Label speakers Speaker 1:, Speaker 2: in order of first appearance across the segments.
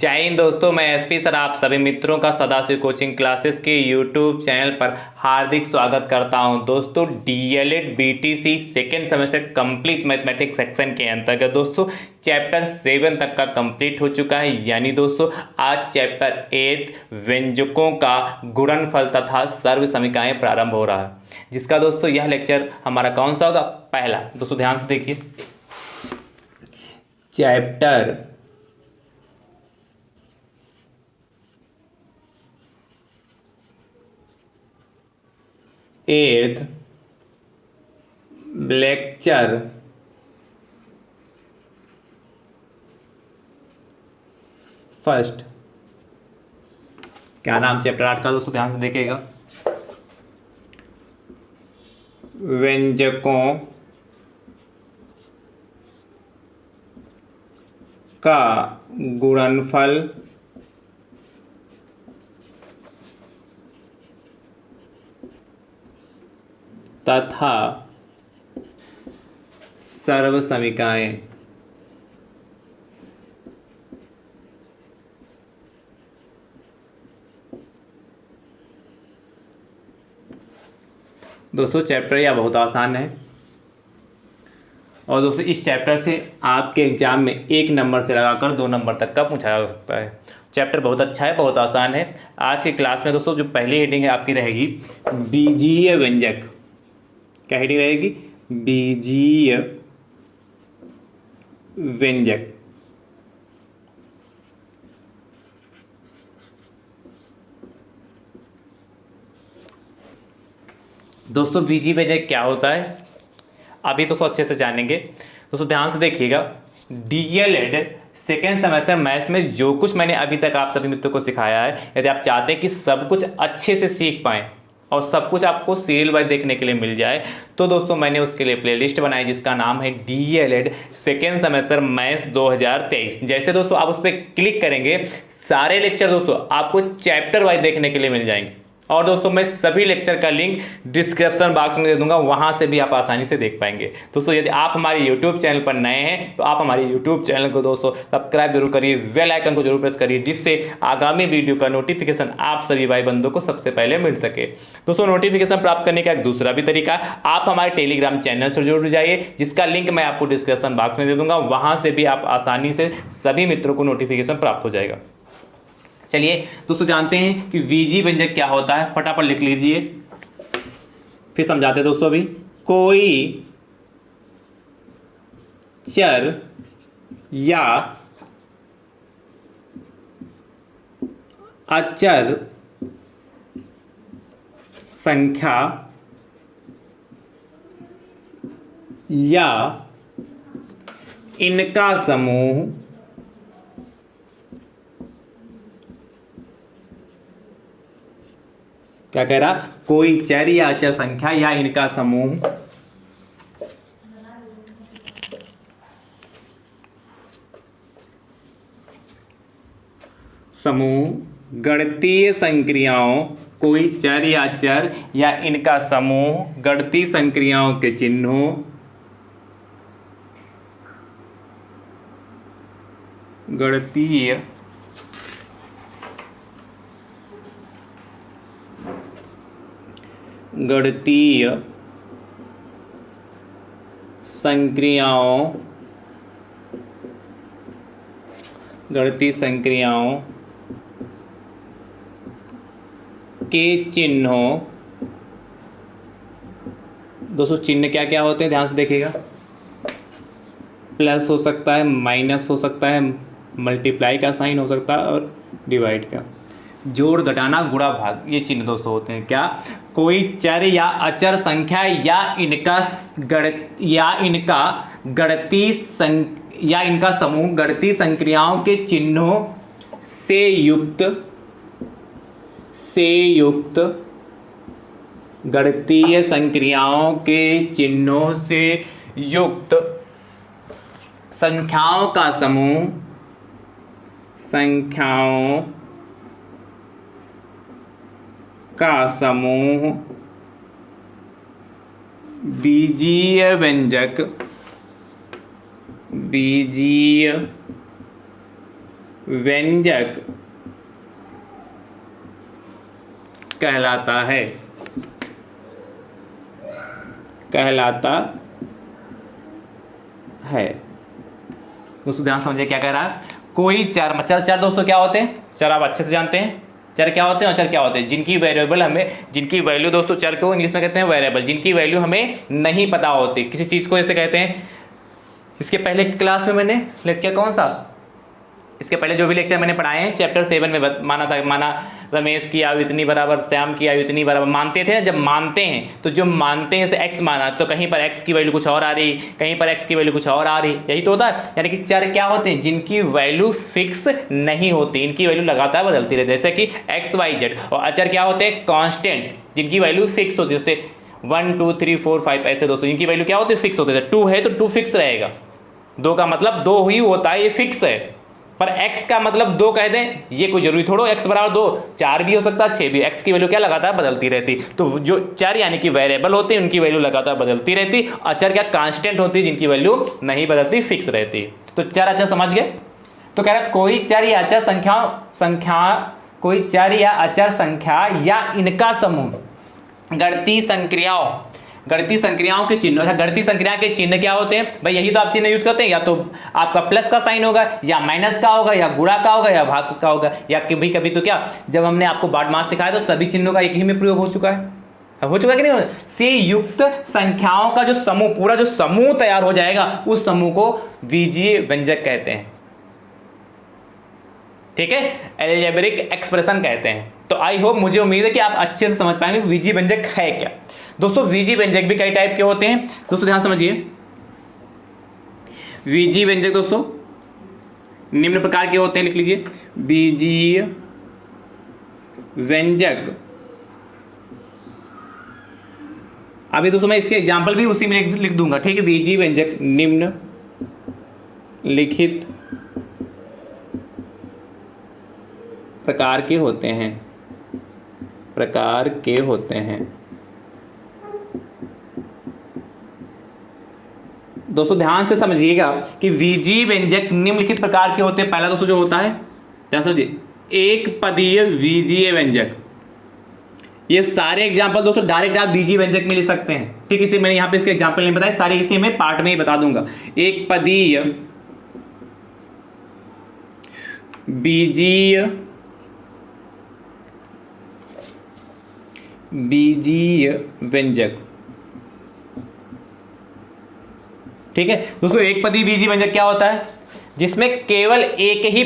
Speaker 1: जय हिंद दोस्तों, मैं एसपी सर आप सभी मित्रों का सदाशिव कोचिंग क्लासेस के यूट्यूब चैनल पर हार्दिक स्वागत करता हूं। दोस्तों DElEd BTC second semester complete mathematics section के अंतर्गत दोस्तों चैप्टर 7 तक का कंप्लीट हो चुका है। यानी दोस्तों आज चैप्टर 8 व्यंजकों का गुणनफल तथा सर्व समीकरण प्रारंभ हो रहा है, जिसका दोस्तों यह लेक्चर हमारा कौन सा होगा? पहला। दोस्तों ध्यान से देखिए, चैप्टर 8 लेक्चर फर्स्ट। क्या नाम चैप्टर 8 का? दोस्तों ध्यान से देखिएगा, व्यंजकों का गुणनफल तथा सर्व समीकरण। दोस्तों चैप्टर यह बहुत आसान है और दोस्तों इस चैप्टर से आपके एग्जाम में 1 नंबर से लगाकर 2 नंबर तक का पूछा जा सकता है। चैप्टर बहुत अच्छा है, बहुत आसान है। आज की क्लास में दोस्तों जो पहली हेडिंग है आपकी रहेगी बीजीय व्यंजक। क्या हेडिंग रहेगी? बीजीय व्यंजक। दोस्तों बीजीय व्यंजक क्या होता है अभी दोस्तों अच्छे से जानेंगे। दोस्तों ध्यान से देखिएगा, डीएलएड सेकेंड सेमेस्टर मैथ्स में जो कुछ मैंने अभी तक आप सभी मित्रों को सिखाया है, यदि आप चाहते हैं कि सब कुछ अच्छे से सीख पाएं और सब कुछ आपको सीरियल वाइज देखने के लिए मिल जाए, तो दोस्तों मैंने उसके लिए प्लेलिस्ट बनाई जिसका नाम है डीएलएड सेकेंड सेमेस्टर मैथ्स 2023। जैसे दोस्तों आप उस पर क्लिक करेंगे, सारे लेक्चर दोस्तों आपको चैप्टर वाइज देखने के लिए मिल जाएंगे। और दोस्तों मैं सभी लेक्चर का लिंक डिस्क्रिप्शन बॉक्स में दे दूंगा, वहां से भी आप आसानी से देख पाएंगे। दोस्तों यदि आप हमारे यूट्यूब चैनल पर नए हैं तो आप हमारे यूट्यूब चैनल को दोस्तों सब्सक्राइब जरूर करिए, बेल आइकन को जरूर प्रेस करिए, जिससे आगामी वीडियो का नोटिफिकेशन आप सभी भाई बंधुओं को सबसे पहले मिल सके। दोस्तों नोटिफिकेशन प्राप्त करने का एक दूसरा भी तरीका, आप हमारे टेलीग्राम चैनल से जरूर जाइए, जिसका लिंक मैं आपको डिस्क्रिप्शन बॉक्स में दे दूंगा, वहां से भी आप आसानी से सभी मित्रों को नोटिफिकेशन प्राप्त हो जाएगा। चलिए दोस्तों जानते हैं कि बीजीय व्यंजक क्या होता है, फटाफट लिख लीजिए, फिर समझाते हैं दोस्तों। अभी कोई चर या अचर संख्या या इनका समूह क्या कह रहा? कोई चर या अचर संख्या या इनका समूह गणितीय संक्रियाओं, कोई चर या अचर या इनका समूह गणितीय संक्रियाओं के चिन्हों गणितीय संक्रियाओं के चिन्हों। दोस्तों चिन्ह क्या क्या होते हैं ध्यान से देखिएगा, प्लस हो सकता है, माइनस हो सकता है, मल्टीप्लाई का साइन हो सकता है और डिवाइड का, जोड़ घटाना गुणा भाग, ये चिन्ह दोस्तों होते हैं। क्या? कोई चर या अचर संख्या या इनका समूह गणितीय संक्रियाओं के चिन्हों से युक्त गणितीय संक्रियाओं के चिन्हों से युक्त संख्याओं का समूह का समूह बीजीय व्यंजक कहलाता है, दोस्तों ध्यान समझिए क्या कह रहा है। कोई चर दोस्तों क्या होते हैं, चर आप अच्छे से जानते हैं, चर क्या होते हैं और चर क्या होते हैं, जिनकी वैल्यू दोस्तों, चर को इंग्लिश में कहते हैं वेरिएबल, जिनकी वैल्यू हमें नहीं पता होती किसी चीज को, ऐसे कहते हैं। इसके पहले की क्लास में मैंने लेक्चर कौन सा, इसके पहले जो भी लेक्चर मैंने पढ़ाए हैं चैप्टर 7 में माना रमेश की आयु इतनी बराबर, श्याम की आयु इतनी बराबर, मानते थे। जब मानते हैं तो जो मानते हैं से x माना, तो कहीं पर x की वैल्यू कुछ और आ रही, कहीं पर x की वैल्यू कुछ और आ रही, यही तो होता है। यानी कि चर क्या होते हैं, जिनकी वैल्यू फिक्स नहीं होती, इनकी वैल्यू लगातार बदलती रहती है, जैसे कि x y z। और अचर क्या होते हैं, कॉन्स्टेंट, जिनकी वैल्यू फिक्स होती है, जैसे 1 2 3 4 5 ऐसे दोस्तों, इनकी वैल्यू क्या होती है, फिक्स होती है। 2 है तो 2 फिक्स रहेगा, 2 का मतलब 2 ही होता है, ये फिक्स है। पर x का मतलब 2 कह दें, ये कोई जरूरी थोड़ो x बराबर 2, 4 भी हो सकता है, 6 भी। x की वैल्यू क्या लगातार बदलती रहती। तो जो चर यानी कि वेरिएबल होते हैं उनकी वैल्यू लगातार बदलती रहती, अचर क्या कांस्टेंट होती है, जिनकी वैल्यू नहीं बदलती, फिक्स रहती। तो चर अचर समझ गए। तो कह रहा कोई चर या अचर संख्या या इनका समूह गणितीय संक्रियाओं के चिन्ह। अच्छा, गणितीय संक्रिया के चिन्ह क्या होते हैं भाई, यही तो आप चिन्ह यूज करते हैं, या तो आपका प्लस का साइन होगा, या माइनस का होगा, या गुणा का होगा, या भाग का होगा, या कभी कभी तो क्या, जब हमने आपको बाडमास सिखाया तो सभी चिन्हों का एक ही में प्रयोग हो चुका कि नहीं, से युक्त संख्याओं का जो समूह, पूरा जो समूह तैयार हो जाएगा, उस समूह को बीजीय व्यंजक कहते हैं। ठीक है, अलजेब्रिक एक्सप्रेशन कहते हैं। तो आई होप, मुझे उम्मीद है कि आप अच्छे से समझ पाएंगे बीजीय व्यंजक है क्या। दोस्तों बीजीय व्यंजक भी कई टाइप के होते हैं, दोस्तों ध्यान समझिए। बीजीय व्यंजक दोस्तों निम्न प्रकार के होते हैं, लिख लीजिए। बीजीय व्यंजक, अभी दोस्तों मैं इसके एग्जाम्पल भी उसी में लिख दूंगा, ठीक है। बीजीय व्यंजक निम्न लिखित प्रकार के होते हैं। दोस्तों ध्यान से समझिएगा कि बीजीय व्यंजक निम्नलिखित प्रकार के होते हैं। पहला दोस्तों जो होता है, ध्यान समझिए, एक पदीय बीजीय व्यंजक। ये सारे एग्जाम्पल दोस्तों डायरेक्ट आप बीजीय व्यंजक में ले सकते हैं, ठीक। इसे मैंने यहाँ पे इसके एग्जाम्पल नहीं बताए, सारे इसी में पार्ट में ही बता दूंगा। एक पदीय बीजीय व्यंजक, ठीक है दोस्तों। एक पदी बीजीय व्यंजक क्या होता है, जिसमें केवल एक ही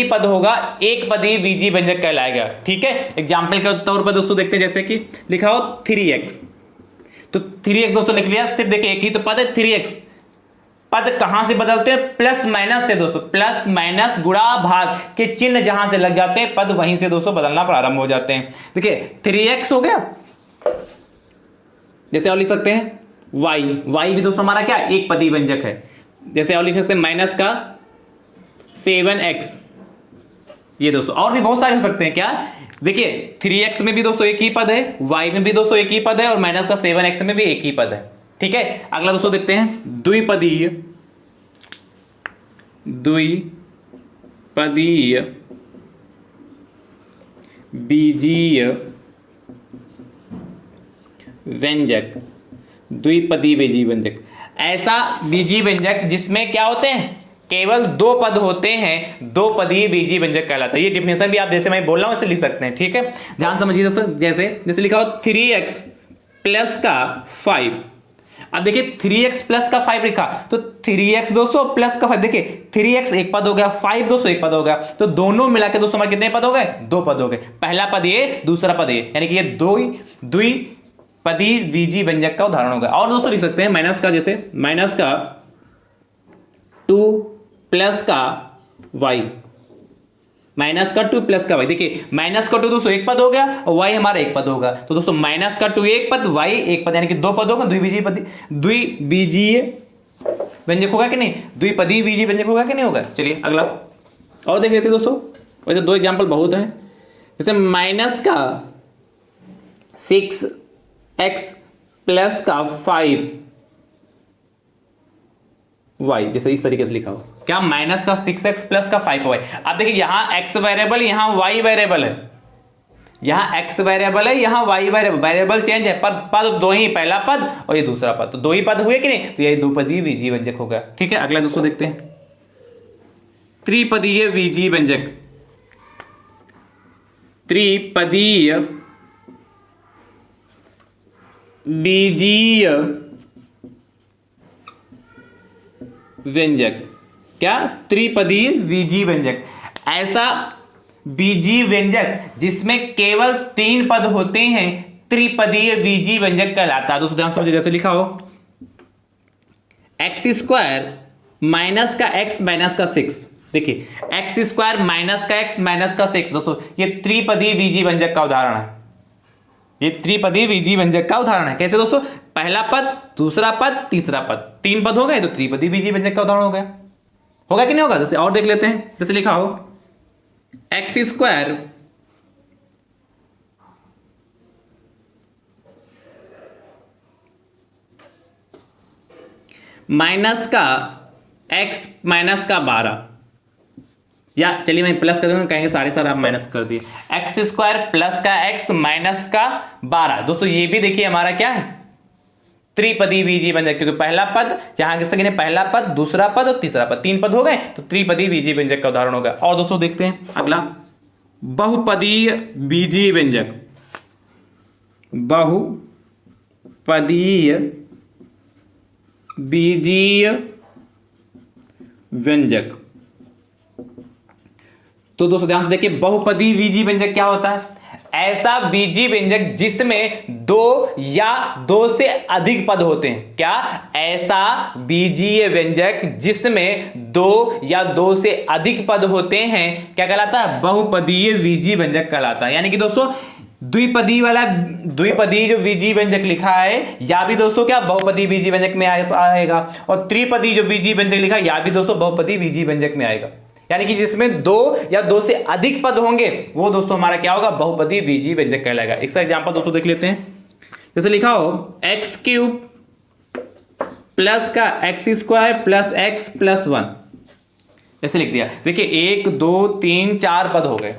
Speaker 1: पद होगा, एक पदी बीजीय व्यंजक कहलाएगा, ठीक है। एग्जाम्पल के तौर पर दोस्तों देखते हैं, जैसे कि लिखा हो 3x, तो 3x दोस्तों लिख लिया, सिर्फ देखिए एक ही तो पद है 3x। पद कहां से बदलते हैं, प्लस माइनस से दोस्तों, प्लस माइनस गुणा भाग के चिन्ह जहां से लग जाते हैं, पद वहीं से दोस्तों बदलना प्रारंभ हो जाते हैं। देखिए 3x हो गया, जैसे और लिख सकते हैं y भी दोस्तों हमारा क्या, एक पदी व्यंजक है। जैसे और लिख सकते हैं माइनस का 7x, ये दोस्तों और भी बहुत सारे हो सकते हैं। क्या, देखिए 3x में भी दोस्तों एक ही पद है, y में भी दोस्तों एक ही पद है, और माइनस का 7x में भी एक ही पद है, ठीक है। अगला दोस्तों देखते हैं द्विपदीय बीजीय व्यंजक, द्विपदी बीजीय व्यंजक, ऐसा बीजीय व्यंजक जिसमें क्या होते हैं, केवल 2 पद होते हैं, 2 पदी बीजीय व्यंजक कहलाता है। ये डिफिनेशन भी आप जैसे मैं बोल रहा हूं ऐसे लिख सकते हैं, ठीक है। ध्यान समझिए दोस्तों, जैसे लिखा हो 3x प्लस का 5। अब देखिए 3x प्लस का 5 लिखा, तो 3x दोस्तों प्लस का 5, देखिए 3x एक पद हो गया, 5 दोस्तों एक पद हो गया, तो दोनों मिला के दोस्तों हमारे कितने पद हो गए, 2 पद हो गए। पहला पद ये, दूसरा पद ये, यानी कि ये द्विपदी बीजीय व्यंजक का उदाहरण होगा। और दोस्तों लिख सकते हैं माइनस का, जैसे माइनस का 2 प्लस का y, माइनस का 2 प्लस का y। देखिए माइनस का 2 दोस्तों एक पद हो गया, और y हमारा एक पद होगा, तो दोस्तों माइनस का 2 एक पद, y एक पद, यानी कि 2 पद होगा। द्विबीजीय व्यंजक होगा कि नहीं, द्विपदी बीजीय व्यंजक होगा कि नहीं होगा। चलिए अगला और देख लेते हैं दोस्तों, वैसे 2 एग्जाम्पल बहुत है। जैसे माइनस का 6x प्लस का 5, वाई, जैसे इस तरीके से लिखा हो क्या, माइनस का 6x प्लस का 5y। अब देखिए यहां x वेरिएबल, यहां y वेरिएबल है, यहां x वेरिएबल है, यहां y वेरिएबल, वेरिएबल चेंज है पर पद दो ही, पहला पद और ये दूसरा पद, तो दो ही पद हुए कि नहीं, तो ये द्विपदीय बीजीय व्यंजक हो गया। ठीक है, अगला दोस्तों देखते हैं त्रिपदीय बीजीय व्यंजक। त्रिपदीय बीजीय व्यंजक, क्या, त्रिपदीय बीजीय व्यंजक, ऐसा बीजीय व्यंजक जिसमें केवल 3 पद होते हैं त्रिपदीय बीजीय व्यंजक कहलाता है। दोस्तों ध्यान समझिए, जैसे लिखा हो एक्स स्क्वायर माइनस का एक्स माइनस का 6, देखिए एक्स स्क्वायर माइनस का एक्स माइनस का 6, दोस्तों ये त्रिपदीय बीजीय व्यंजक का उदाहरण है, ये त्रिपदीय बीजीय व्यंजक का उदाहरण है। कैसे दोस्तों, पहला पद, दूसरा पद, तीसरा पद, 3 पद हो गए तो त्रिपदीय बीजीय व्यंजक का उदाहरण हो गया। होगा कि नहीं होगा, जैसे और देख लेते हैं, जैसे लिखा हो एक्स स्क्वायर माइनस का एक्स माइनस का 12, या चलिए मैं प्लस कर दूंगा, कहेंगे सारे आप माइनस कर दिए, एक्स स्क्वायर प्लस का एक्स माइनस का 12। दोस्तों ये भी देखिए हमारा क्या है, त्रिपदीय बीजीय व्यंजक, क्योंकि पहला पद जहां किसके पहला पद, दूसरा पद और तीसरा पद, 3 पद हो गए तो त्रिपदीय बीजीय व्यंजक का उदाहरण होगा। और दोस्तों देखते हैं अगला बहुपदीय बीजीय व्यंजक। बहुपदीय बीजीय व्यंजक, तो दोस्तों ध्यान से देखिए बहुपदीय बीजीय व्यंजक क्या होता है, ऐसा बीजीय व्यंजक जिसमें 2 या 2 से अधिक पद होते हैं। क्या, ऐसा बीजीय व्यंजक जिसमें 2 या 2 से अधिक पद होते हैं क्या कहलाता है, बहुपदीय बीजीय व्यंजक कहलाता है। यानी कि दोस्तों द्विपदीय जो बीजीय व्यंजक लिखा है या भी दोस्तों क्या बहुपदीय बीजीय व्यंजक में आएगा, और त्रिपदीय जो बीजीय व्यंजक लिखा है या भी दोस्तों बहुपदीय बीजीय व्यंजक में आएगा। यानी कि जिसमें 2 या 2 से अधिक पद होंगे वो दोस्तों हमारा क्या होगा, बहुपदीय बीजीय व्यंजक कहलाएगा। इसका एग्जांपल दोस्तों देख लेते हैं, जैसे लिखा हो एक्स क्यूब प्लस का x square plus x plus 1, ऐसे लिख दिया। देखिए 1 2 3 4 पद हो गए,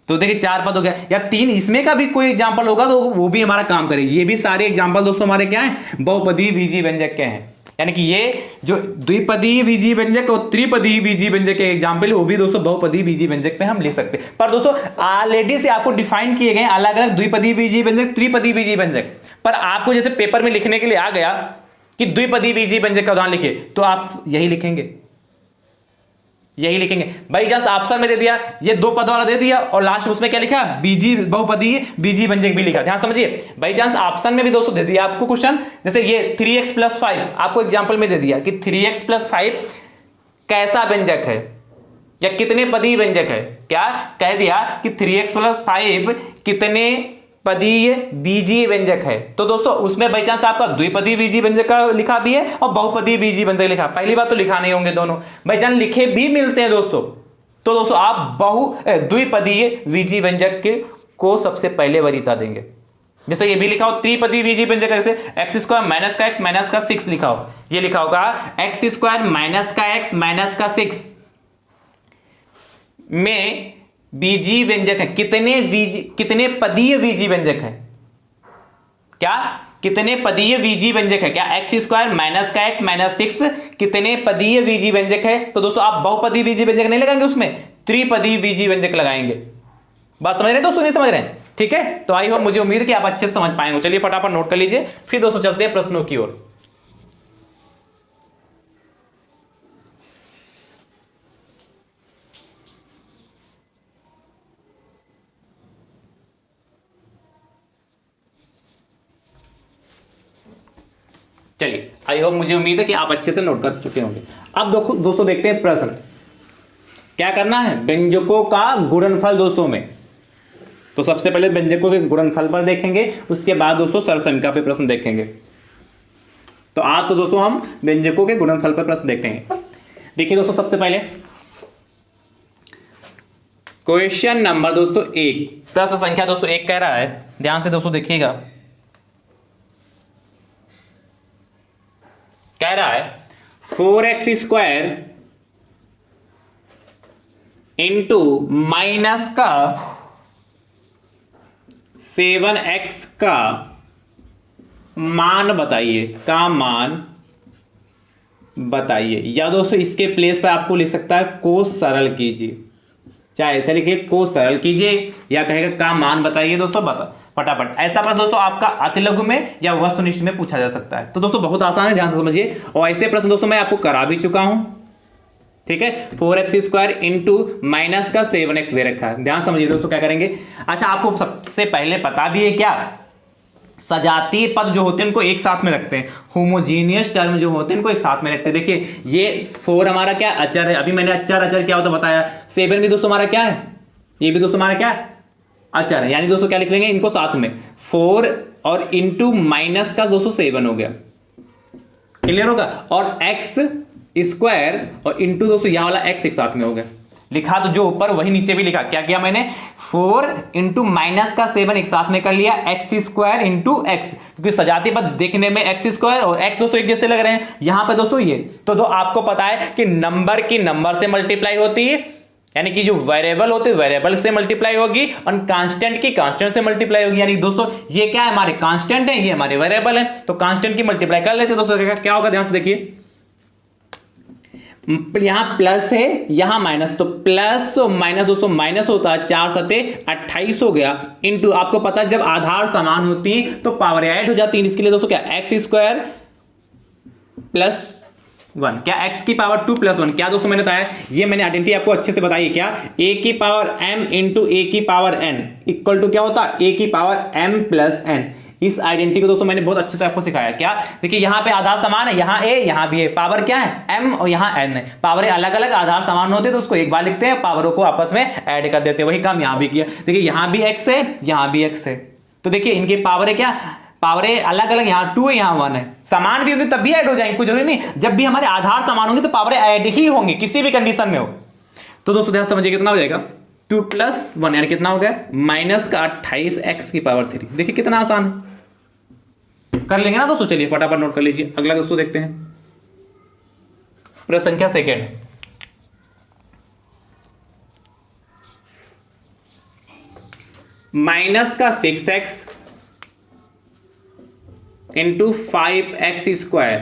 Speaker 1: तो देखिए 4 पद हो गया, या 3 इसमें का भी कोई एग्जांपल होगा तो वो भी हमारा काम करेगी। ये भी सारे एग्जांपल दोस्तों हमारे क्या है, बहुपदीय बीजीय व्यंजक के हैं। यानी कि ये जो द्विपदीय बीजीय व्यंजक और त्रिपदीय बीजीय व्यंजक के एग्जांपल है वो भी दोस्तों बहुपदीय बीजीय व्यंजक पे हम ले सकते हैं। पर दोस्तों ऑलरेडी से आपको डिफाइन किए गए अलग अलग द्विपदीय बीजीय व्यंजक, त्रिपदीय बीजीय व्यंजक, पर आपको जैसे पेपर में लिखने के लिए आ गया कि द्विपदीय बीजीय व्यंजक का उदाहरण लिखिए, तो आप यही लिखेंगे, यही लिखेंगे। बाई चांस ऑप्शन में दे दिया ये 2 पद वाला दे दिया और लास्ट में उसमें क्या लिखा, बीजीय बहुपदीय बीजीय व्यंजक भी लिखा। ध्यान समझिए, बाई चांस ऑप्शन में भी दोस्तों दे दिया आपको क्वेश्चन, जैसे ये 3x + 5 आपको एग्जांपल में दे दिया कि 3x + 5 कैसा व्यंजक है या कितने पदीय व्यंजक है, क्या कह दिया कि 3x + 5 कितने पदीय बीजीय व्यंजक है। तो दोस्तों उसमें बाई चांस आपका द्विपदीय बीजीय व्यंजक का लिखा भी है और बहुपदीय बीजीय व्यंजक लिखा, पहली बात तो लिखा नहीं होंगे दोनों, बाई चांस लिखे भी मिलते हैं दोस्तों, तो दोस्तों आप द्विपदीय बीजीय व्यंजक के को सबसे पहले वरीयता देंगे। जैसे ये भी लिखा हो त्रिपदीय बीजीय व्यंजक, जैसे एक्स स्क्वायर माइनस का एक्स माइनस का 6 लिखा हो, ये लिखा होगा एक्स स्क्वायर माइनस का एक्स माइनस का 6 में बीजीय व्यंजक है, कितने पदीय बीजीय व्यंजक है, क्या कितने पदीय बीजीय व्यंजक है, क्या एक्स स्क्वायर माइनस का एक्स माइनस 6 कितने पदीय बीजीय व्यंजक है। तो दोस्तों आप बहुपदीय बीजीय व्यंजक नहीं लगाएंगे, उसमें त्रिपदीय बीजीय व्यंजक लगाएंगे। बात समझ रहे हैं दोस्तों, नहीं समझ रहे हैं, ठीक है। तो आई होप, मुझे उम्मीद है कि आप अच्छे से समझ पाएंगे। चलिए फटाफट नोट कर लीजिए, फिर दोस्तों चलते हैं प्रश्नों की ओर। चलिए आई होप, मुझे उम्मीद है कि आप अच्छे से नोट कर चुके होंगे। अब दोस्तों देखते हैं प्रश्न, क्या करना है, व्यंजकों का गुणनफल दोस्तों में। तो सबसे पहले व्यंजकों के गुणनफल पर देखेंगे, उसके बाद दोस्तों सर्वसंख्या पे प्रश्न देखेंगे। तो आज तो दोस्तों हम व्यंजकों के गुणनफल पर प्रश्न देखते हैं। देखिए दोस्तों सबसे पहले क्वेश्चन नंबर दोस्तों 1, प्रश्न संख्या दोस्तों 1 कह रहा है, ध्यान से दोस्तों देखिएगा, कह रहा है 4x² इंटू माइनस का 7x का मान बताइए, का मान बताइए। या दोस्तों इसके प्लेस पर आपको लिख सकता है को सरल कीजिए, चाहे ऐसे लिखिए को सरल कीजिए, या कहेगा का मान बताइए। दोस्तों बता फटाफट, ऐसा प्रश्न दोस्तों आपका अतिलघु में या वस्तुनिष्ठ में पूछा जा सकता है। तो दोस्तों बहुत आसान है, ध्यान से समझिए। और ऐसे प्रश्न दोस्तों मैं आपको करा भी चुका हूं, ठीक है। 4x² इंटू माइनस का 7x दे रखा है, ध्यान समझिए दोस्तों क्या करेंगे। अच्छा आपको सबसे पहले पता भी है क्या, सजातीय पद जो होते हैं उनको एक साथ में रखते हैं, होमोजीनियस टर्म जो होते हैं उनको एक साथ में रखते हैं। देखिए ये 4 हमारा क्या अचर है, अभी मैंने अचर क्या होता बताया। 7 भी दोस्तों हमारा क्या है, ये भी दोस्तों हमारा क्या है अचर है, यानी दोस्तों क्या लिख लेंगे इनको साथ में, 4 और इंटू माइनस का दोस्तों 7 हो गया, क्लियर होगा। और x² और इंटू दोस्तों यहां वाला x एक साथ में हो गया, लिखा तो जो ऊपर वही नीचे भी लिखा। क्या किया मैंने, 4 इंटू माइनस का 7 एक साथ में कर लिया, x² इंटू x, क्योंकि सजातीय पद देखने में x² और x दोस्तों एक जैसे लग रहे हैं। यहां पे दोस्तों ये तो आपको पता है कि नंबर की नंबर से मल्टीप्लाई होती है, यानी कि जो वेरिएबल होते हैं वेरिएबल से मल्टीप्लाई होगी, और कांस्टेंट की कांस्टेंट से मल्टीप्लाई होगी। यानी दोस्तों ये क्या है, हमारे कांस्टेंट है, ये हमारे वेरिएबल है, तो कांस्टेंट की मल्टीप्लाई कर लेते हैं। दोस्तों क्या होगा, ध्यान से देखिए, यहां प्लस है यहां माइनस, तो प्लस माइनस दोस्तों माइनस होता है, 4 सते 28 हो गया, इंटू आपको पता है जब आधार समान होती है तो पावर ऐड हो जाती है। इसके लिए दोस्तों क्या x² प्लस 1, क्या x की पावर 2 प्लस 1, क्या दोस्तों मैंने बताया, ये मैंने आइडेंटिटी आपको अच्छे से बताई, क्या a की पावर m इंटू a की पावर n इक्वल टू क्या होता है a की पावर m प्लस n। इस आइडेंटिटी को दोस्तों मैंने बहुत अच्छे से आपको सिखाया। क्या देखिए यहां पे आधार समान है, यहां a यहां भी है, पावर क्या है m और यहां n है, पावर अलग अलग आधार समान होते तो उसको एक बार लिखते हैं, पावरों को आपस में ऐड कर देते हैं, वही काम यहां भी किया। देखिए यहां भी x है यहां भी x है, तो देखिए इनकी पावर है क्या, पावरें अलग अलग, यहाँ 2 है यहाँ 1 है, समान भी होंगे तब भी ऐड हो जाएंगे, कोई जरूरी नहीं, जब भी हमारे आधार समान होंगे तो पावरें ऐड ही होंगी किसी भी कंडीशन में हो। तो दोस्तों ध्यान समझिए कितना हो जाएगा 2 प्लस 1 यानी कितना हो गया माइनस का 28x की पावर 3। देखिए कितना आसान है, कर लेंगे ना दोस्तों। चलिए फटाफट नोट कर लीजिए, अगला दोस्तों देखते हैं प्रश्न संख्या सेकेंड। माइनस का 6x इंटू 5x²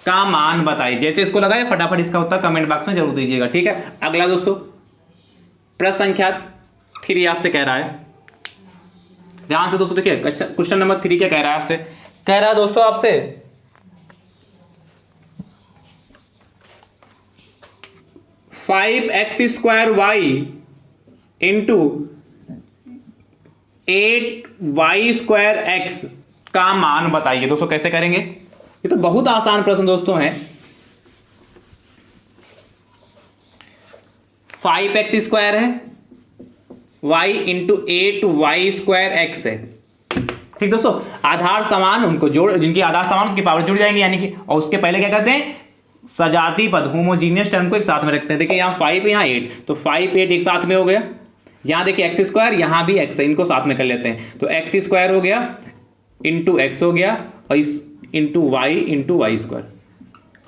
Speaker 1: का मान बताइए। जैसे इसको लगाए फटाफट इसका उत्तर कमेंट बॉक्स में जरूर दीजिएगा, ठीक है। अगला दोस्तों प्रश्न संख्या 3 आपसे कह रहा है, ध्यान से दोस्तों देखिए क्वेश्चन नंबर 3 क्या कह रहा है आपसे, कह रहा है दोस्तों आपसे 5x² इंटू 8y² का मान बताइए। दोस्तों कैसे करेंगे, ये तो बहुत आसान प्रश्न दोस्तों है। 5x² है, y इंटू 8y² x है, ठीक दोस्तों। आधार समान उनको जोड़, जिनकी आधार समान उनकी पावर जुड़ जाएंगे, यानी कि, और उसके पहले क्या करते हैं सजातीय पद होमोजीनियस टर्म को एक साथ में रखते हैं। देखिए यहाँ 5 यहाँ 8, तो 5 8 एक साथ में हो गया। यहाँ देखिए x², यहाँ भी x है, इनको साथ में कर लेते हैं, तो x² हो गया इंटू x हो गया, और इस इंटू y²,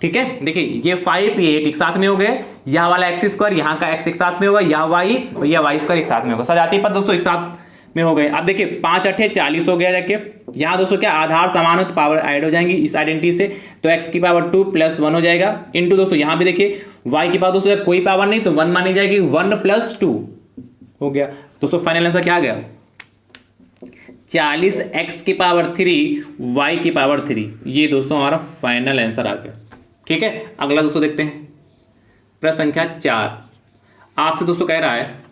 Speaker 1: ठीक है। देखिए ये 5 ये 8 एक साथ में हो गए, यह वाला x², यहाँ का x एक साथ में होगा, यह y और यह y² एक साथ में होगा, सजातीय पद दोस्तों एक साथ में हो गए। अब देखिए 5 8 40 हो गया, देखिए यहाँ दोस्तों क्या आधार समान हो तो पावर ऐड हो जाएंगी इस आइडेंटिटी से, तो x की पावर 2 प्लस 1 हो जाएगा, इंटू दोस्तों यहाँ भी देखिए y की पावर दोस्तों कोई पावर नहीं तो 1 मानी जाएगी, 1 प्लस 2 हो गया। दोस्तों फाइनल आंसर क्या आ गया 40x की पावर 3 y की पावर 3, ये दोस्तों हमारा फाइनल आंसर आ गया, ठीक है। अगला दोस्तों देखते हैं प्रश्न संख्या 4 आपसे दोस्तों कह रहा है,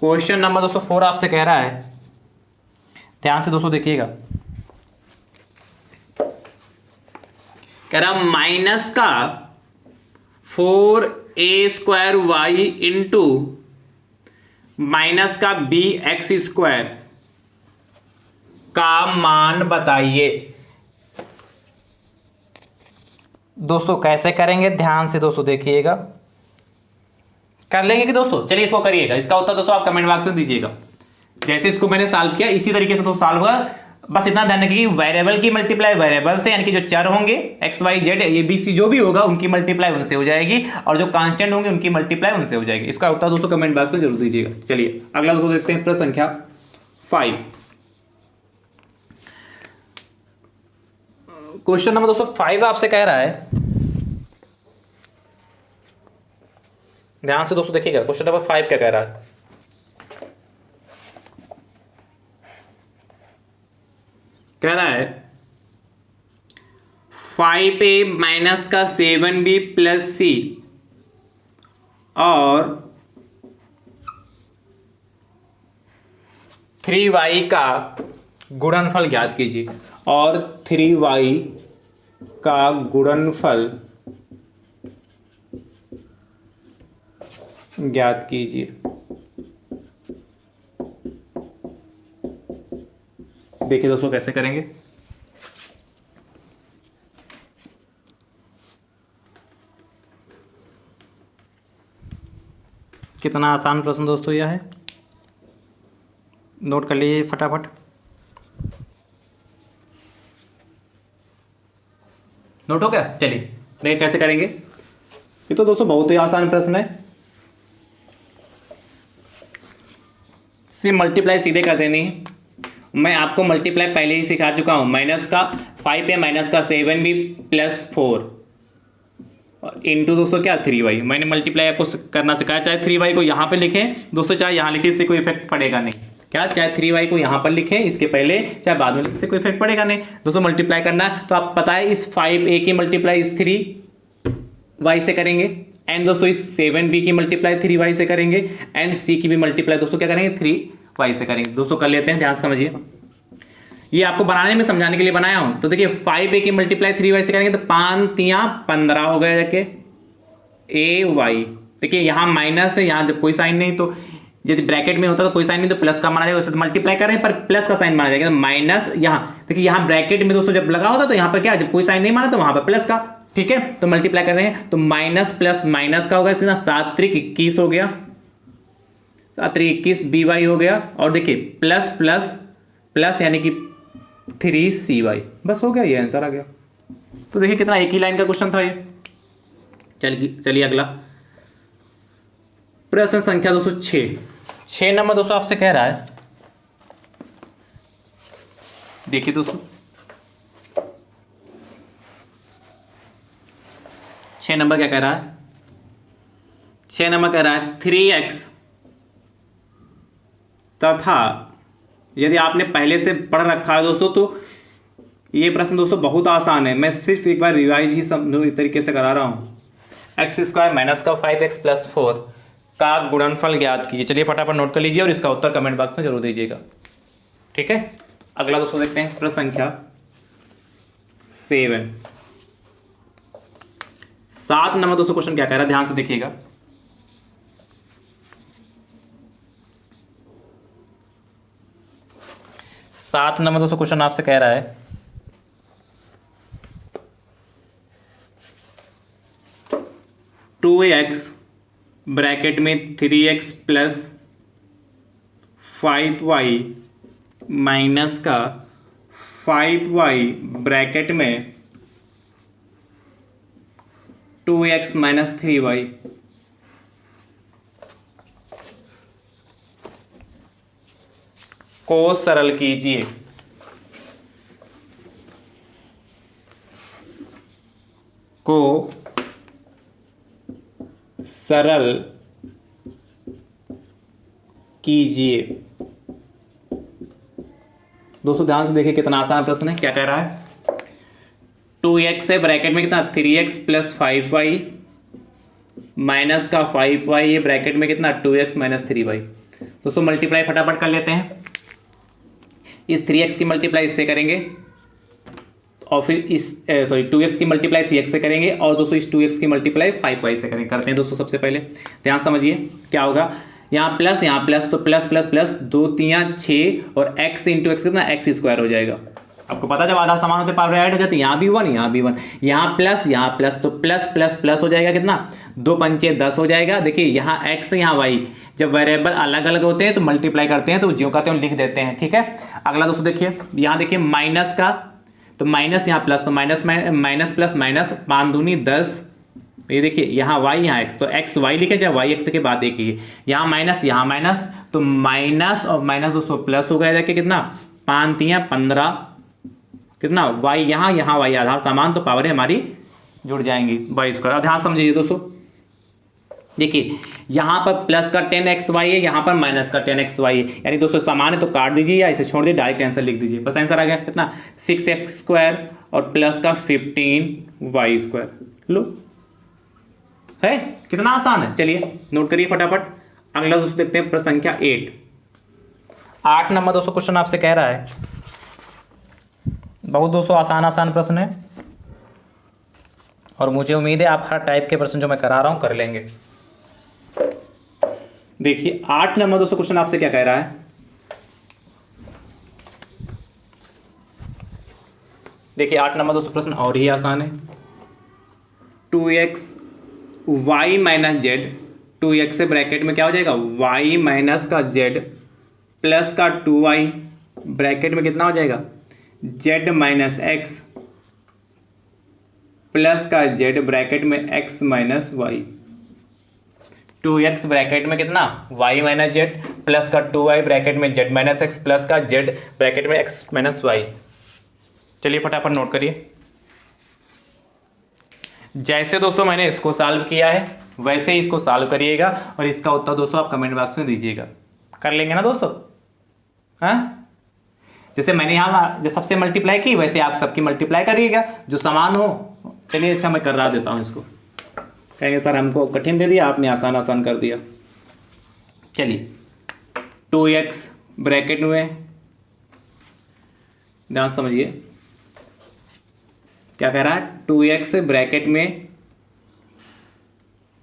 Speaker 1: क्वेश्चन नंबर दोस्तों 4 आपसे कह रहा है, ध्यान से दोस्तों देखिएगा, कह रहा माइनस का 4a² इंटू माइनस का bx² का मान बताइए। दोस्तों कैसे करेंगे, ध्यान से दोस्तों देखिएगा, कर लेंगे कि दोस्तों, चलिए इसको करिएगा, इसका उत्तर दोस्तों आप कमेंट बॉक्स में दीजिएगा। जैसे इसको मैंने सॉल्व किया इसी तरीके से तो सॉल्व होगा, बस इतना ध्यान रखिए कि वेरिएबल की मल्टीप्लाई वेरिएबल से, यानी कि जो चर होंगे X Y Z A B C जो भी होगा उनकी मल्टीप्लाई उनसे हो जाएगी, और जो कांस्टेंट होंगे उनकी मल्टीप्लाई उनसे हो जाएगी। इसका उत्तर दोस्तों कमेंट बॉक्स में जरूर दीजिएगा। चलिए अगला दोस्तों देखते हैं प्रश्न संख्या 5। क्वेश्चन नंबर दोस्तों 5 आपसे कह रहा है, ध्यान से दोस्तों देखिएगा, क्वेश्चन नंबर 5 क्या कह रहा है। कह रहा है 5a माइनस का 7b प्लस c और 3y का गुणनफल ज्ञात कीजिए, और 3y का गुणनफल ज्ञात कीजिए। देखिए दोस्तों कैसे करेंगे। कितना आसान प्रश्न दोस्तों यह है, नोट कर लीजिए फटाफट। नोट हो गया? चलिए देखिए कैसे करेंगे। ये तो दोस्तों बहुत ही आसान प्रश्न है, सिर्फ मल्टीप्लाई सीधे कर देनी है। मैं आपको मल्टीप्लाई पहले ही सिखा चुका हूं, माइनस का 5a माइनस का 7b प्लस 4 इंटू दोस्तों क्या 3y। मैंने मल्टीप्लाई आपको करना सिखाया, चाहे 3y को यहाँ पे लिखें दोस्तों, चाहे यहाँ लिखें, इससे कोई इफेक्ट पड़ेगा नहीं। क्या, चाहे 3y को यहाँ पर लिखें इसके पहले, चाहे बाद में, इससे कोई इफेक्ट पड़ेगा नहीं। दोस्तों मल्टीप्लाई करना है तो आप पता है इस 5a की मल्टीप्लाई इस 3y से करेंगे, एंड दोस्तों इस 7b की मल्टीप्लाई 3y से करेंगे, एंड c की भी मल्टीप्लाई दोस्तों क्या करेंगे 3y से करेंगे। दोस्तों कर लेते हैं, ध्यान से समझिए, ये आपको बनाने में समझाने के लिए बनाया हूं। तो देखिए 5a की मल्टीप्लाई 3y से करेंगे तो 5 तियां 15 हो गए जाके ay। देखिए यहाँ माइनस है, यहाँ जब कोई साइन नहीं, तो यदि ब्रैकेट में होता तो कोई साइन नहीं तो प्लस का माना जाएगा। वैसे तो मल्टीप्लाई कर रहे हैं पर प्लस का साइन माना जाएगा, माइनस यहाँ देखिए, यहाँ ब्रैकेट में दोस्तों जब लगा होता तो यहाँ पर क्या, जब कोई साइन नहीं माना तो वहां पर प्लस का। ठीक है, तो मल्टीप्लाई कर रहे हैं तो माइनस प्लस माइनस का होगा कितना, 7 त्रिक 21 हो गया, 7 त्रिक 21 by हो गया, और देखिए प्लस प्लस प्लस यानी कि 3cy। बस हो गया, ये आंसर आ गया। तो देखिए कितना एक ही लाइन का क्वेश्चन था ये। चलिए अगला प्रश्न संख्या दोस्तों 6 नंबर दोस्तों आपसे कह रहा है, देखिए दोस्तों 6 नंबर क्या कह रहा है। 6 नंबर कह रहा है 3x तथा, यदि आपने पहले से पढ़ रखा है दोस्तों तो ये प्रश्न दोस्तों बहुत आसान है, मैं सिर्फ एक बार रिवाइज ही सब तरीके से करा रहा हूँ। एक्स स्क्वायर माइनस का 5x प्लस 4 का गुणनफल ज्ञात कीजिए। चलिए फटाफट नोट कर लीजिए और इसका उत्तर कमेंट बॉक्स में जरूर दीजिएगा। ठीक है, अगला दोस्तों देखते हैं प्रश्न संख्या 7 नंबर दोस्तों क्वेश्चन क्या कह रहा है, ध्यान से देखिएगा। सात नंबर दोस्तों क्वेश्चन आपसे कह रहा है 2x ब्रैकेट में 3x प्लस 5y माइनस का 5y ब्रैकेट में 2x माइनस 3y को सरल कीजिए। को सरल कीजिए। दोस्तों ध्यान से देखिए कितना आसान प्रश्न है। क्या कह रहा है, 2x है ब्रैकेट में कितना 3x प्लस 5y माइनस का 5y, ये ब्रैकेट में कितना 2x माइनस 3y। दोस्तों मल्टीप्लाई फटाफट कर लेते हैं। इस 3x की मल्टीप्लाई इससे करेंगे और फिर इस 2x की मल्टीप्लाई 3x से करेंगे, और दोस्तों इस 2x की मल्टीप्लाई 5y से करेंगे। करते हैं दोस्तों, सबसे पहले ध्यान समझिए क्या होगा। यहाँ प्लस तो प्लस प्लस प्लस 2 3 6 और x इंटू एक्स कितना x स्क्वायर हो जाएगा। आपको पता जब आधार समान होते पावर ऐड हो जाती है, यहाँ भी 1 यहाँ भी 1, यहाँ प्लस तो प्लस प्लस प्लस हो जाएगा कितना 2 पंचे 10 हो जाएगा। देखिए यहाँ x यहाँ y, जब वेरिएबल अलग अलग होते हैं तो मल्टीप्लाई करते हैं तो ज्यों का त्यों लिख देते हैं, ठीक है। अगला दोस्तों देखिए यहाँ देखिए माइनस का, तो माइनस यहाँ प्लस, तो माइनस माइनस प्लस माइनस 5 दूनी 10, ये देखिए यहाँ y यहाँ x, तो x y लिखे चाहे y x के बाद देखिए यहाँ माइनस तो माइनस और माइनस दोस्तों प्लस हो गया जाके कितना 5 तियां 15, कितना y यहाँ y आधार समान तो पावर हमारी जुड़ जाएंगी y²। ध्यान समझिए दोस्तों, देखिए यहाँ पर प्लस का 10xy है, यहाँ पर माइनस का 10xy है, यानी दोस्तों समान है तो काट दीजिए या इसे छोड़ दीजिए, डायरेक्ट आंसर लिख दीजिए। बस आंसर आ गया कितना 6x² और प्लस का 15y²। लो है कितना आसान है, चलिए नोट करिए फटाफट। अगला दोस्तों देखते हैं प्रश्न संख्या 8 नंबर दोस्तों क्वेश्चन आपसे कह रहा है, बहुत दोस्तों आसान प्रश्न है और मुझे उम्मीद है आप हर टाइप के प्रश्न जो मैं करा रहा हूं कर लेंगे। देखिए 8 नंबर दोस्तों क्वेश्चन आपसे क्या कह रहा है, देखिए 8 नंबर दोस्तों प्रश्न और ही आसान है। 2x y minus Z, 2x से ब्रैकेट में क्या हो जाएगा y माइनस का z प्लस का 2y ब्रैकेट में कितना हो जाएगा z माइनस x प्लस का z ब्रैकेट में x minus y। 2x bracket में कितना y माइनस z प्लस का 2y ब्रैकेट में z माइनस x प्लस का z ब्रैकेट में x माइनस y। चलिए फटाफट नोट करिए। जैसे दोस्तों मैंने इसको सॉल्व किया है वैसे ही इसको सॉल्व करिएगा और इसका उत्तर दोस्तों आप कमेंट बॉक्स में दीजिएगा। कर लेंगे ना दोस्तों, हाँ जैसे मैंने यहाँ जो सबसे मल्टीप्लाई की वैसे आप सबकी मल्टीप्लाई करिएगा जो समान हो। चलिए अच्छा मैं करा देता हूँ इसको, कहेंगे सर हमको कठिन दे दिया आपने आसान कर दिया। चलिए 2x ब्रैकेट में, ध्यान समझिए क्या कह रहा है, 2x ब्रैकेट में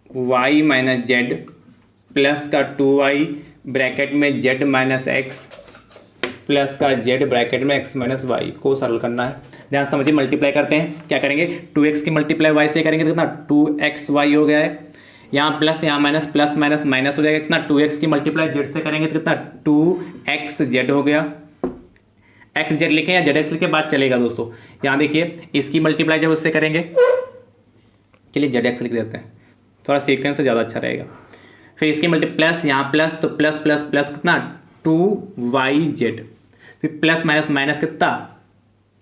Speaker 1: y माइनस जेड प्लस का 2y ब्रैकेट में z माइनस एक्स प्लस का z ब्रैकेट में x माइनस वाई को सरल करना है। ध्यान समझिए मल्टीप्लाई करते हैं, क्या करेंगे 2x की मल्टीप्लाई y से करेंगे तो कितना 2xy हो गया है, यहाँ प्लस यहाँ माइनस प्लस माइनस माइनस हो जाएगा कितना 2x की मल्टीप्लाई z से करेंगे तो कितना 2xz हो गया। xz लिखें या zx लिखे बात चलेगा दोस्तों। यहाँ देखिए इसकी मल्टीप्लाई जब उससे करेंगे, चलिए zx लिख देते हैं थोड़ा सीक्वेंस से ज़्यादा अच्छा रहेगा। फिर इसकी प्लस यहाँ प्लस तो प्लस प्लस प्लस कितना 2yz, फिर प्लस माइनस माइनस कितना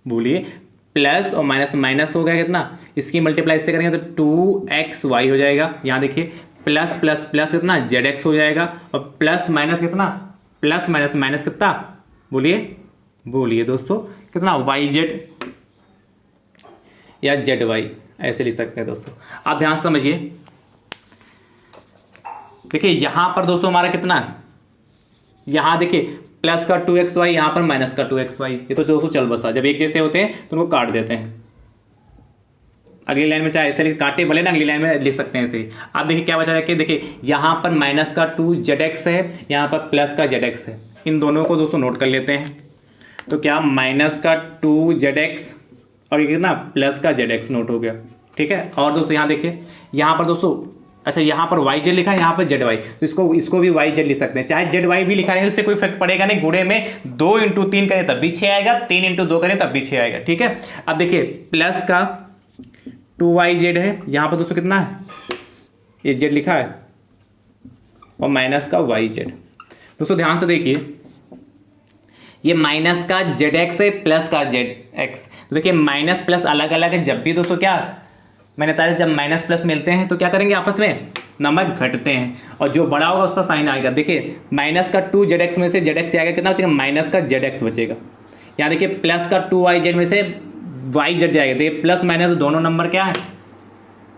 Speaker 1: बोलिए प्लस और माइनस माइनस हो गया कितना, इसकी मल्टीप्लाई इससे करेंगे तो 2xy हो जाएगा। यहाँ देखिए प्लस प्लस प्लस कितना zx हो जाएगा और प्लस माइनस कितना प्लस माइनस माइनस कितना बोलिए दोस्तों कितना yz या zy ऐसे लिख सकते हैं दोस्तों। आप ध्यान समझिए, देखिए यहाँ पर दोस्तों हमारा कितना है, यहाँ देखिए प्लस का 2xy यहाँ पर माइनस का 2xy, ये तो दोस्तों चल बसा जब एक जैसे होते हैं तो उनको काट देते हैं। अगली लाइन में चाहे ऐसे लिख काटे भले ना, अगली लाइन में लिख सकते हैं ऐसे। आप देखिए क्या बचा जाके, देखिए यहाँ पर माइनस का 2zx है, यहाँ पर प्लस का zx है, इन दोनों को दोस्तों नोट कर लेते हैं। तो क्या माइनस का 2zx और ये कितना प्लस का zx नोट हो गया, ठीक है। और दोस्तों यहाँ देखिए यहाँ पर दोस्तों अच्छा यहाँ पर yz लिखा है, यहाँ पर zy, तो इसको भी yz लिख सकते हैं, चाहे zy भी लिखा है उससे कोई फर्क पड़ेगा नहीं। गुणे में 2 × 3 करें तब भी 6 आएगा, 3 × 2 करें तब भी 6 आएगा, ठीक है। अब देखिए प्लस का 2yz है, यहाँ पर दोस्तों कितना है ये z लिखा है और माइनस का yz। दोस्तों ध्यान से देखिए ये माइनस का zx है प्लस का zx, तो देखिए माइनस प्लस अलग अलग है, जब भी दोस्तों क्या मैंने बताया जब माइनस प्लस मिलते हैं तो क्या करेंगे आपस में नंबर घटते हैं और जो बड़ा होगा उसका साइन आएगा। देखिए माइनस का 2zx में से zx आएगा कितना बचेगा माइनस का zx बचेगा। यहाँ देखिए प्लस का 2yz में से yz जाएगा, देखिए प्लस माइनस दोनों नंबर क्या है,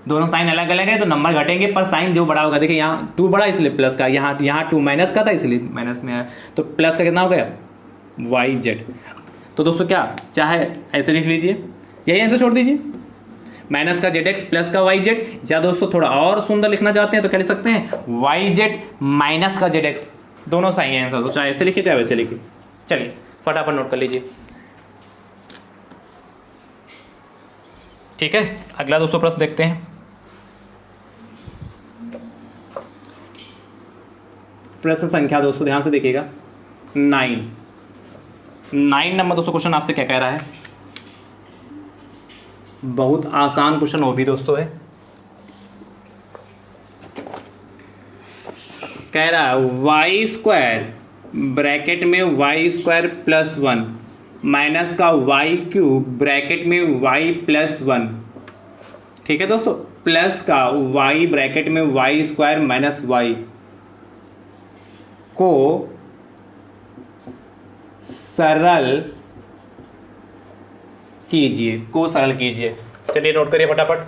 Speaker 1: दोनों साइन अलग अलग है तो नंबर घटेंगे पर साइन जो बड़ा होगा। देखिए यहाँ 2 बड़ा इसलिए प्लस का, यहाँ 2 माइनस का था इसलिए माइनस में आया, तो प्लस का कितना हो गया yz। तो दोस्तों क्या चाहे ऐसे लिख लीजिए, यही आंसर छोड़ दीजिए माइनस का zx प्लस का yz, या दोस्तों थोड़ा और सुंदर लिखना चाहते हैं तो क्या लिख सकते हैं yz माइनस का zx, दोनों सही है आंसर, तो चाहे ऐसे लिखिए चाहे वैसे लिखिए। चलिए फटाफट नोट कर लीजिए। ठीक है, अगला दोस्तों प्रश्न देखते हैं। प्रश्न संख्या दोस्तों ध्यान से देखिएगा 9 नंबर दोस्तों क्वेश्चन आपसे क्या कह रहा है। बहुत आसान क्वेश्चन वो भी दोस्तों है। कह रहा है वाई स्क्वायर ब्रैकेट में वाई स्क्वायर प्लस 1 माइनस का वाई क्यूब ब्रैकेट में वाई प्लस 1। ठीक है दोस्तों, प्लस का वाई ब्रैकेट में वाई स्क्वायर माइनस वाई को सरल कीजिए, को सरल कीजिए। चलिए नोट करिए फटाफट।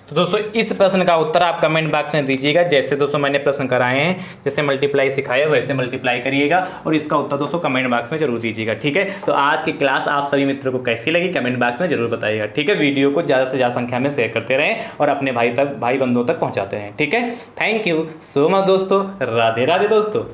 Speaker 1: तो दोस्तों इस प्रश्न का उत्तर आप कमेंट बॉक्स में दीजिएगा। जैसे दोस्तों मैंने प्रश्न कराए हैं, जैसे मल्टीप्लाई सिखाया वैसे मल्टीप्लाई करिएगा और इसका उत्तर दोस्तों कमेंट बॉक्स में जरूर दीजिएगा। ठीक है, तो आज की क्लास आप सभी मित्रों को कैसी लगी कमेंट बॉक्स में जरूर बताइएगा। ठीक है, वीडियो को ज़्यादा से ज़्यादा संख्या में शेयर करते रहें और अपने भाई बंधुओं तक पहुँचाते रहें। ठीक है, थैंक यू सो मच दोस्तों। राधे राधे दोस्तों।